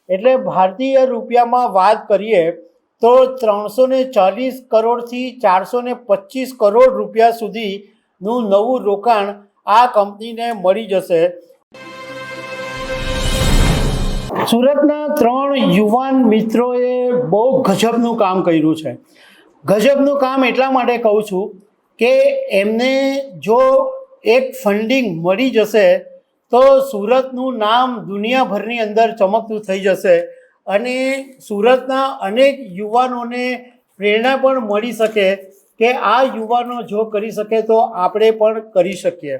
એટલે ભારતીય રૂપિયામાં વાત કરીએ તો 340 કરોડથી 425 કરોડ રૂપિયા સુધીનું નવું રોકાણ આ કંપનીને મળી જશે. સુરતના 3 યુવાન મિત્રોએ બહુ ગજબનું કામ કર્યું છે. ગજબનું કામ એટલા માટે કહું છું કે એમને જો એક ફંડિંગ મળી જશે તો સુરતનું નામ દુનિયાભરની અંદર ચમકતું થઈ જશે અને સુરતના અનેક યુવાનોને પ્રેરણા પણ મળી શકે કે આ યુવાનો જો કરી શકે તો આપણે પણ કરી શકીએ.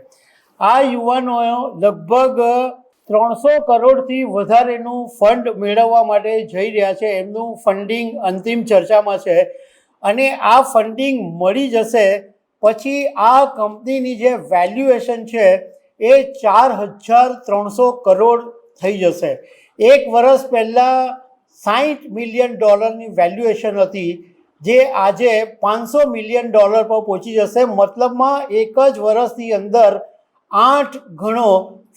આ યુવાનો લગભગ 300 કરોડથી વધારેનું ફંડ મેળવવા માટે જઈ રહ્યા છે. એમનું ફંડિંગ અંતિમ ચર્ચામાં છે અને આ ફંડિંગ મળી જશે પછી આ કંપનીની જે વેલ્યુએશન છે એ 4,300 કરોડ થઈ જશે. એક વર્ષ પહેલાં $60 મિલિયન વેલ્યુએશન હતી જે આજે $500 મિલિયન પર પહોંચી જશે. મતલબમાં એક જ વર્ષની અંદર 8 ગણો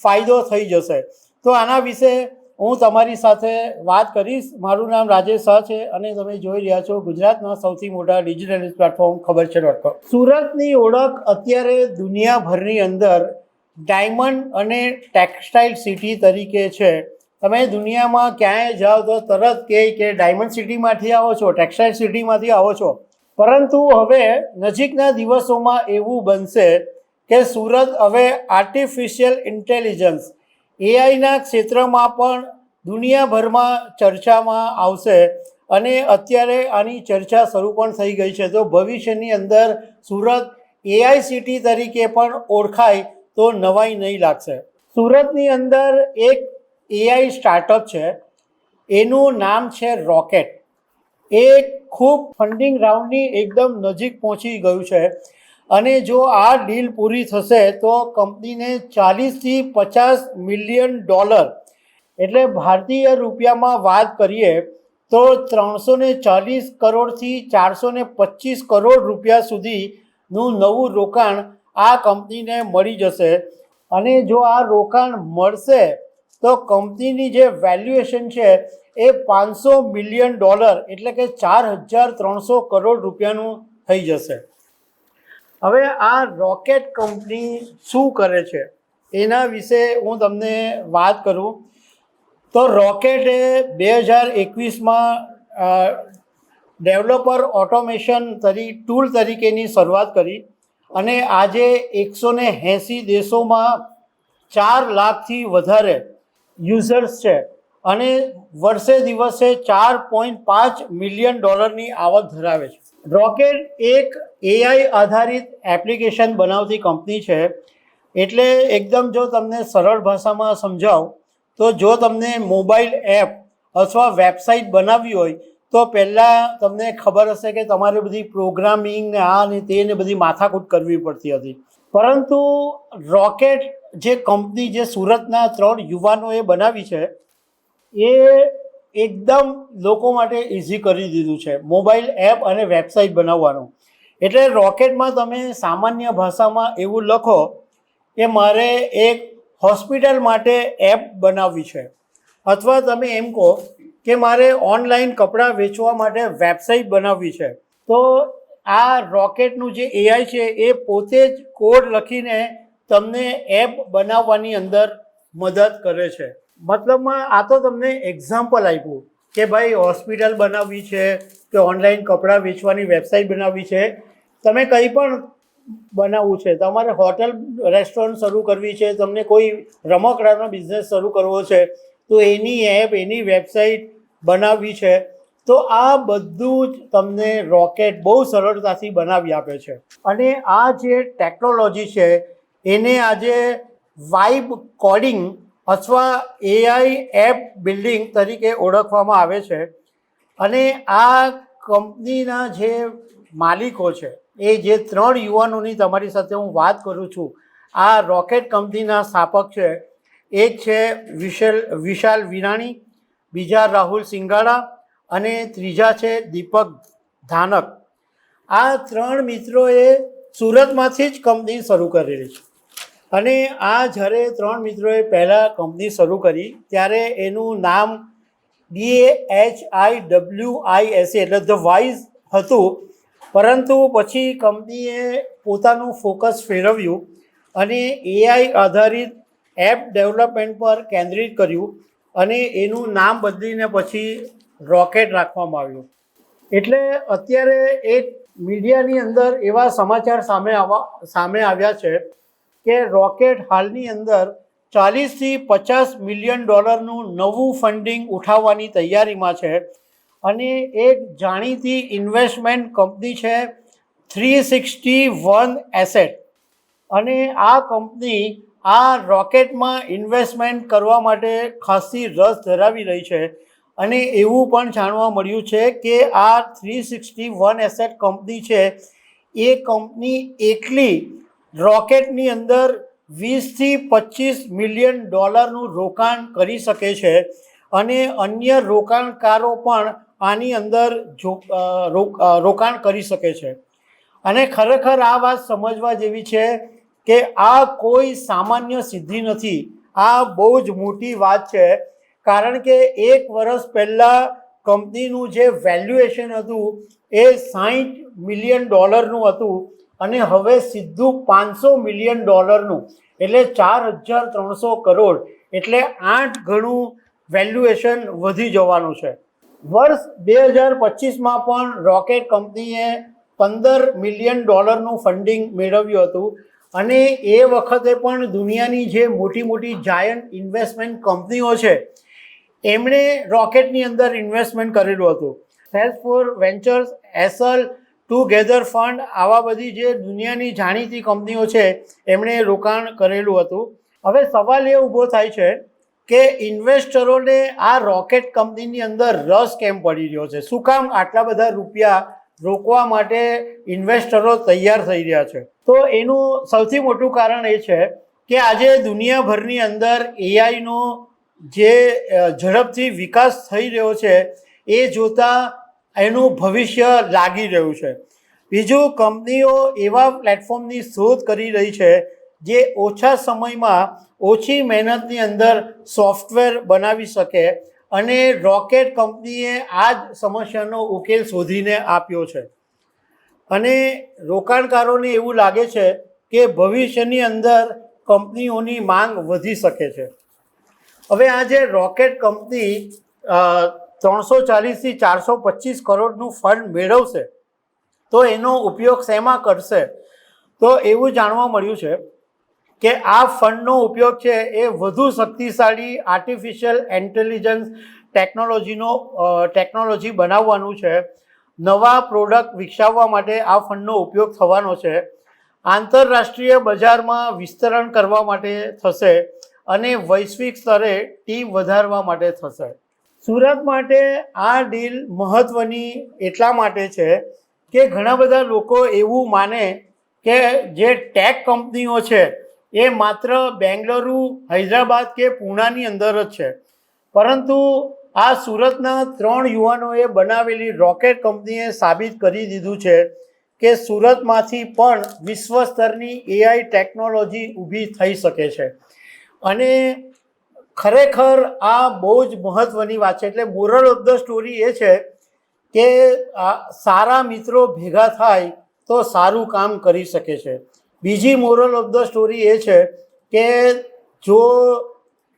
ફાયદો થઈ જશે. તો આના વિશે હું તમારી સાથે વાત કરીશ. મારું નામ રાજેશ શાહ છે અને તમે જોઈ રહ્યા છો ગુજરાતના સૌથી મોટા ડિજિટલ ન્યૂઝ પ્લેટફોર્મ ખબરછે.com. સુરતની ઓળખ અત્યારે દુનિયાભરની અંદર ડાયમંડ અને ટેક્સટાઇલ સિટી તરીકે છે. તમે દુનિયામાં ક્યાંય જાઓ તો તરત કહે કે ડાયમંડ સિટીમાંથી આવો છો, ટેક્સટાઇલ સિટીમાંથી આવો છો. પરંતુ હવે નજીકના દિવસોમાં એવું બનશે કે સુરત હવે આર્ટિફિશિયલ ઇન્ટેલિજન્સ એઆઈના ક્ષેત્રમાં પણ દુનિયાભરમાં ચર્ચામાં આવશે અને અત્યારે આની ચર્ચા શરૂ પણ થઈ ગઈ છે. તો ભવિષ્યની અંદર સુરત એઆઈ સિટી તરીકે પણ ઓળખાય તો નવાઈ નહીં લાગશે. સુરતની અંદર એક એઆઈ સ્ટાર્ટઅપ છે, એનું નામ છે રોકેટ. એ ખૂબ ફંડિંગ રાઉન્ડની એકદમ નજીક પહોંચી ગયું છે અને જો આ ડીલ પૂરી થશે તો કંપનીને $40થી $50 મિલિયન એટલે ભારતીય રૂપિયામાં વાત કરીએ તો 340 કરોડથી 425 કરોડ રૂપિયા સુધીનું નવું રોકાણ આ કંપનીને મળી જશે. અને જો આ રોકાણ મળશે તો કંપનીની જે વેલ્યુએશન છે એ $500 મિલિયન એટલે કે 4,300 કરોડ રૂપિયાનું થઈ જશે. હવે આ રોકેટ કંપની શું કરે છે એના વિશે હું તમને વાત કરું તો રોકેટે 2021માં ડેવલપર ઓટોમેશન ટૂલ તરીકેની શરૂઆત કરી અને આજે 180 દેશોમાં 4 લાખથી વધારે યુઝર્સ છે અને વર્ષે દિવસે $4.5 મિલિયન આવક ધરાવે છે. રોકેટ એક એઆઈ આધારિત એપ્લિકેશન બનાવતી કંપની છે. એટલે એકદમ જો તમને સરળ ભાષામાં સમજાવું તો જો તમને મોબાઈલ એપ અથવા વેબસાઇટ બનાવવી હોય તો પહેલાં તમને ખબર હશે કે તમારે બધી પ્રોગ્રામિંગ ને આ ને તે ને બધી માથાકૂટ કરવી પડતી હતી. પરંતુ રોકેટ જે કંપની જે સુરતના 3 યુવાનોએ બનાવી છે એ એકદમ લોકો માટે ઇઝી કરી દીધું છે મોબાઈલ એપ અને વેબસાઇટ બનાવવાનું. એટલે રોકેટમાં તમે સામાન્ય ભાષામાં એવું લખો કે મારે એક હોસ્પિટલ માટે એપ બનાવવી છે અથવા તમે એમ કહો કે મારે ઓનલાઈન કપડાં વેચવા માટે વેબસાઇટ બનાવવી છે તો આ રોકેટનું જે એઆઈ છે એ પોતે જ કોડ લખીને તમને એપ બનાવવાની અંદર મદદ કરે છે. મતલબમાં આ તો તમને એક્ઝામ્પલ આપ્યું કે ભાઈ હોસ્પિટલ બનાવવી છે કે ઓનલાઈન કપડાં વેચવાની વેબસાઇટ બનાવવી છે. તમે કંઈ પણ બનાવવું છે, તમારે હોટલ રેસ્ટોરન્ટ શરૂ કરવી છે, તમને કોઈ રમકડાનો બિઝનેસ શરૂ કરવો છે તો એની એપ એની વેબસાઇટ બનાવવી છે તો આ બધું જ તમને રોકેટ બહુ સરળતાથી બનાવી આપે છે. અને આ જે ટેકનોલોજી છે એને આજે વાઇબ કોડિંગ અથવા એઆઈ એપ બિલ્ડિંગ તરીકે ઓળખવામાં આવે છે. અને આ કંપનીના જે માલિકો છે એ જે 3 યુવાનોની તમારી સાથે હું વાત કરું છું આ રોકેટ કંપનીના સ્થાપક છે. એક છે વિશાલ વિરાણી, બીજા રાહુલ સિંગાડા અને ત્રીજા છે દીપક ધાનક. આ 3 મિત્રોએ સુરતમાંથી જ કંપની શરૂ કરેલી છે અને આ જ્યારે 3 મિત્રોએ પહેલાં કંપની શરૂ કરી ત્યારે એનું નામ DHIWISE એટલે ધ વાઇઝ હતું, પરંતુ પછી કંપનીએ પોતાનું ફોકસ ફેરવ્યું અને AI આધારિત એપ ડેવલપમેન્ટ પર કેન્દ્રિત કર્યું અને એનું નામ બદલીને પછી રોકેટ રાખવામાં આવ્યું. એટલે અત્યારે એક મીડિયાની અંદર એવા સમાચાર સામે આવ્યા છે કે રોકેટ હાલની અંદર 40થી 50 મિલિયન ડોલરનું નવું ફંડિંગ ઉઠાવવાની તૈયારીમાં છે અને એક જાણીતી ઇન્વેસ્ટમેન્ટ કંપની છે 361 એસેટ, અને આ કંપની આ રોકેટમાં ઇન્વેસ્ટમેન્ટ કરવા માટે ખાસી રસ ધરાવી રહી છે. અને એવું પણ જાણવા મળ્યું છે કે આ 361 એસેટ કંપની છે એ કંપની એકલી રોકેટની અંદર 20થી 25 મિલિયન ડોલરનું રોકાણ કરી શકે છે અને અન્ય રોકાણકારો પણ આની અંદર રોકાણ કરી શકે છે. અને ખરેખર આ વાત સમજવા જેવી છે કે આ કોઈ સામાન્ય સિદ્ધિ નથી, આ બહુ જ મોટી વાત છે. કારણ કે 1 વર્ષ પહેલાં કંપનીનું જે વેલ્યુએશન હતું એ 60 મિલિયન ડોલરનું હતું અને હવે સીધું 500 મિલિયન ડોલરનું એટલે 4300 કરોડ એટલે 8 ગણું વેલ્યુએશન વધી જવાનું છે. વર્ષ 2025માં પણ રોકેટ કંપનીએ 15 મિલિયન ડોલરનું ફંડિંગ મેળવ્યું હતું અને એ વખતે પણ દુનિયાની જે મોટી મોટી જાયન્ટ ઇન્વેસ્ટમેન્ટ કંપનીઓ છે એમણે રોકેટની અંદર ઇન્વેસ્ટમેન્ટ કરેલું હતું. સેલ્સફોર્સ વેન્ચર્સ, એસલ, ટુગેધર ફંડ, આવા બધી જે દુનિયાની જાણીતી કંપનીઓ છે એમણે રોકાણ કરેલું હતું. હવે સવાલ એ ઊભો થાય છે કે ઇન્વેસ્ટરોને આ રોકેટ કંપનીની અંદર રસ કેમ પડી રહ્યો છે? શું કામ આટલા બધા રૂપિયા રોકવા માટે ઇન્વેસ્ટરો તૈયાર થઈ રહ્યા છે? તો એનું સૌથી મોટું કારણ એ છે કે આજે દુનિયાભરની અંદર એઆઈનો જે ઝડપથી વિકાસ થઈ રહ્યો છે એ જોતાં એનું ભવિષ્ય લાગી રહ્યું છે. બીજું, કંપનીઓ એવા પ્લેટફોર્મની શોધ કરી રહી છે જે ઓછા સમયમાં ઓછી મહેનતની અંદર સોફ્ટવેર બનાવી શકે અને રોકેટ કંપનીએ આ જ સમસ્યાનો ઉકેલ શોધીને આપ્યો છે. અને રોકાણકારોને એવું લાગે છે કે ભવિષ્યની અંદર કંપનીઓની માંગ વધી શકે છે. હવે આ જે રોકેટ કંપની 340થી 425 કરોડનું ફંડ મેળવશે તો એનો ઉપયોગ શેમાં કરશે? તો એવું જાણવા મળ્યું છે કે આ ફંડનો ઉપયોગ છે એ વધુ શક્તિશાળી આર્ટિફિશિયલ ઇન્ટેલિજન્સ ટેકનોલોજી બનાવવાનું છે. નવા પ્રોડક્ટ વિકસાવવા માટે આ ફંડનો ઉપયોગ થવાનો છે. આંતરરાષ્ટ્રીય બજારમાં વિસ્તરણ કરવા માટે થશે અને વૈશ્વિક સ્તરે ટીમ વધારવા માટે થશે. સુરત માટે આ ડીલ મહત્ત્વની એટલા માટે છે કે ઘણા બધા લોકો એવું માને કે જે ટેક કંપનીઓ છે એ માત્ર બેંગલુરુ, હૈદરાબાદ કે પૂનાની અંદર જ છે, પરંતુ આ સુરતના 3 યુવાનોએ બનાવેલી રોકેટ કંપનીએ સાબિત કરી દીધું છે કે સુરતમાંથી પણ વિશ્વ સ્તરની એઆઈ ટેકનોલોજી ઊભી થઈ શકે છે. અને ખરેખર આ બહુ જ મહત્ત્વની વાત છે. એટલે મોરલ ઓફ ધ સ્ટોરી એ છે કે સારા મિત્રો ભેગા થાય તો સારું કામ કરી શકે છે. બીજી મોરલ ઓફ ધ સ્ટોરી એ છે કે જો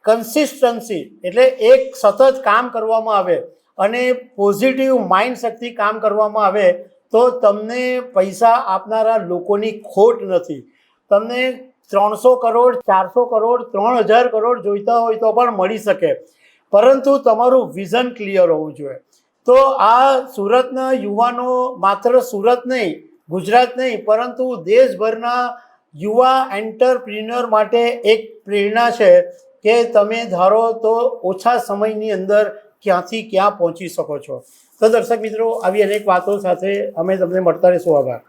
કન્સિસ્ટન્સી એટલે એક સતત કામ કરવામાં આવે અને પોઝિટિવ માઇન્ડસેટથી કામ કરવામાં આવે તો તમને પૈસા આપનારા લોકોની ખોટ નથી. તમને 300 કરોડ, 400 કરોડ, 3000 કરોડ જોઈતા હોય તો પણ મળી શકે, પરંતુ તમારું વિઝન ક્લિયર હોવું જોઈએ. તો આ સુરતના યુવાનો માત્ર સુરત નહીં, ગુજરાત નહીં, પરંતુ દેશભરના યુવા એન્ટરપ્રિન્યોર માટે એક પ્રેરણા છે કે તમે ધારો તો ઓછા સમયની અંદર ક્યાંથી ક્યાં પહોંચી શકો છો. તો દર્શક મિત્રો, આવી અનેક વાતો સાથે અમે તમને મળતા રહીશું. આભાર.